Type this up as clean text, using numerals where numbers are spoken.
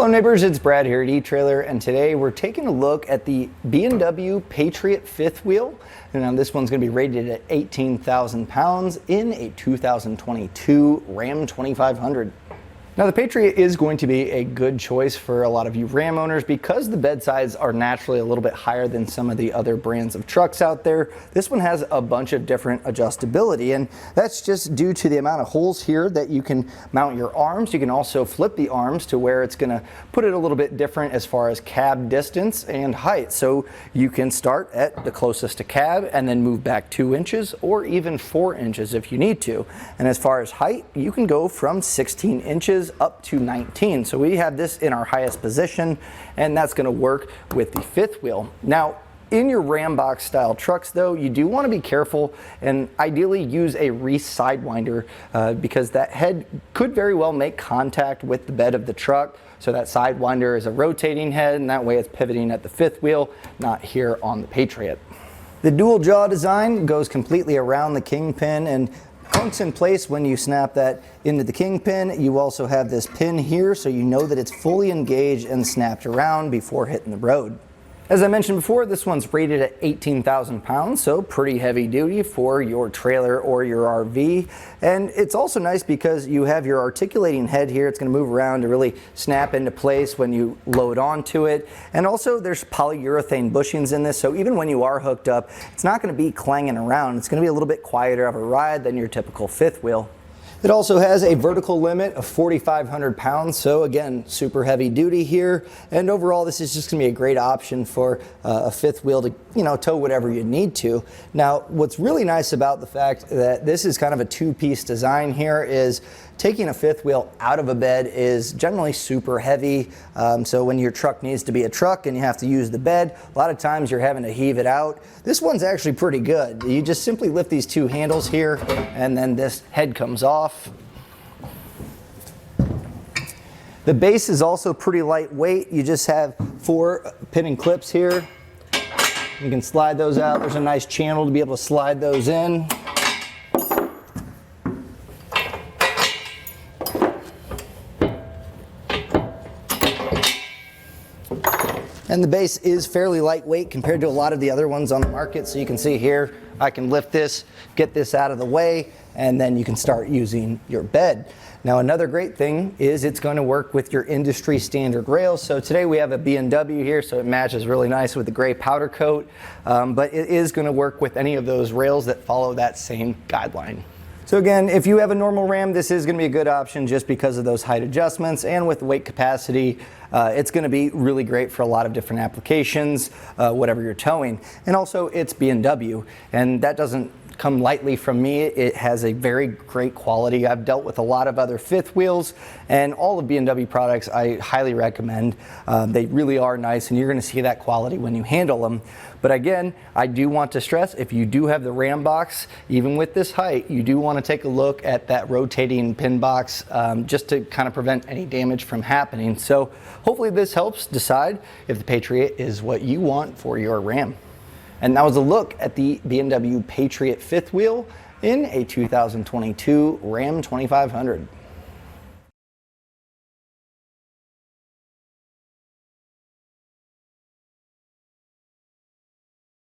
Hello neighbors, it's Brad here at eTrailer, and today we're taking a look at the B W Patriot fifth wheel. And this one's going to be rated at 18,000 pounds in a 2022 Ram 2500. Now the Patriot is going to be a good choice for a lot of you Ram owners because the bed sides are naturally a little bit higher than some of the other brands of trucks out there. This one has a bunch of different adjustability, and that's just due to the amount of holes here that you can mount your arms. You can also flip the arms to where it's going to put it a little bit different as far as cab distance and height. So you can start at the closest to cab and then move back 2 inches or even 4 inches if you need to. And as far as height, you can go from 16 inches up to 19. So we have this in our highest position, and that's going to work with the fifth wheel. Now, in your Ram box style trucks though, you do want to be careful and ideally use a Reese Sidewinder because that head could very well make contact with the bed of the truck. So that Sidewinder is a rotating head, and that way it's pivoting at the fifth wheel, not here on the Patriot. The dual jaw design goes completely around the kingpin and hunks in place when you snap that into the kingpin. You also have this pin here so you know that it's fully engaged and snapped around before hitting the road. As I mentioned before, this one's rated at 18,000 pounds, so pretty heavy duty for your trailer or your RV. And it's also nice because you have your articulating head here. It's going to move around to really snap into place when you load onto it. And also there's polyurethane bushings in this, so even when you are hooked up, it's not going to be clanging around. It's going to be a little bit quieter of a ride than your typical fifth wheel. It also has a vertical limit of 4,500 pounds, so again, super heavy duty here. And overall, this is just gonna be a great option for a fifth wheel to, tow whatever you need to. Now, what's really nice about the fact that this is kind of a two-piece design here is taking a fifth wheel out of a bed is generally super heavy. So when your truck needs to be a truck and you have to use the bed, a lot of times you're having to heave it out. This one's actually pretty good. You just simply lift these two handles here and then this head comes off. The base is also pretty lightweight. You just have 4 pinning clips here. You can slide those out. There's a nice channel to be able to slide those in. And the base is fairly lightweight compared to a lot of the other ones on the market. So you can see here, I can lift this, get this out of the way, and then you can start using your bed. Now another great thing is it's going to work with your industry standard rails. So today we have a B W here, so it matches really nice with the gray powder coat, but it is going to work with any of those rails that follow that same guideline. So again, if you have a normal Ram, this is going to be a good option just because of those height adjustments, and with the weight capacity, it's going to be really great for a lot of different applications, whatever you're towing. And also it's B W, and that doesn't come lightly from me. It has a very great quality. I've dealt with a lot of other fifth wheels, and all of B W products I highly recommend. They really are nice, and you're going to see that quality when you handle them. But again, I do want to stress, if you do have the Ram box, even with this height, you do want to take a look at that rotating pin box just to kind of prevent any damage from happening. So hopefully this helps decide if the Patriot is what you want for your Ram. And that was a look at the B W Patriot fifth wheel in a 2022 Ram 2500.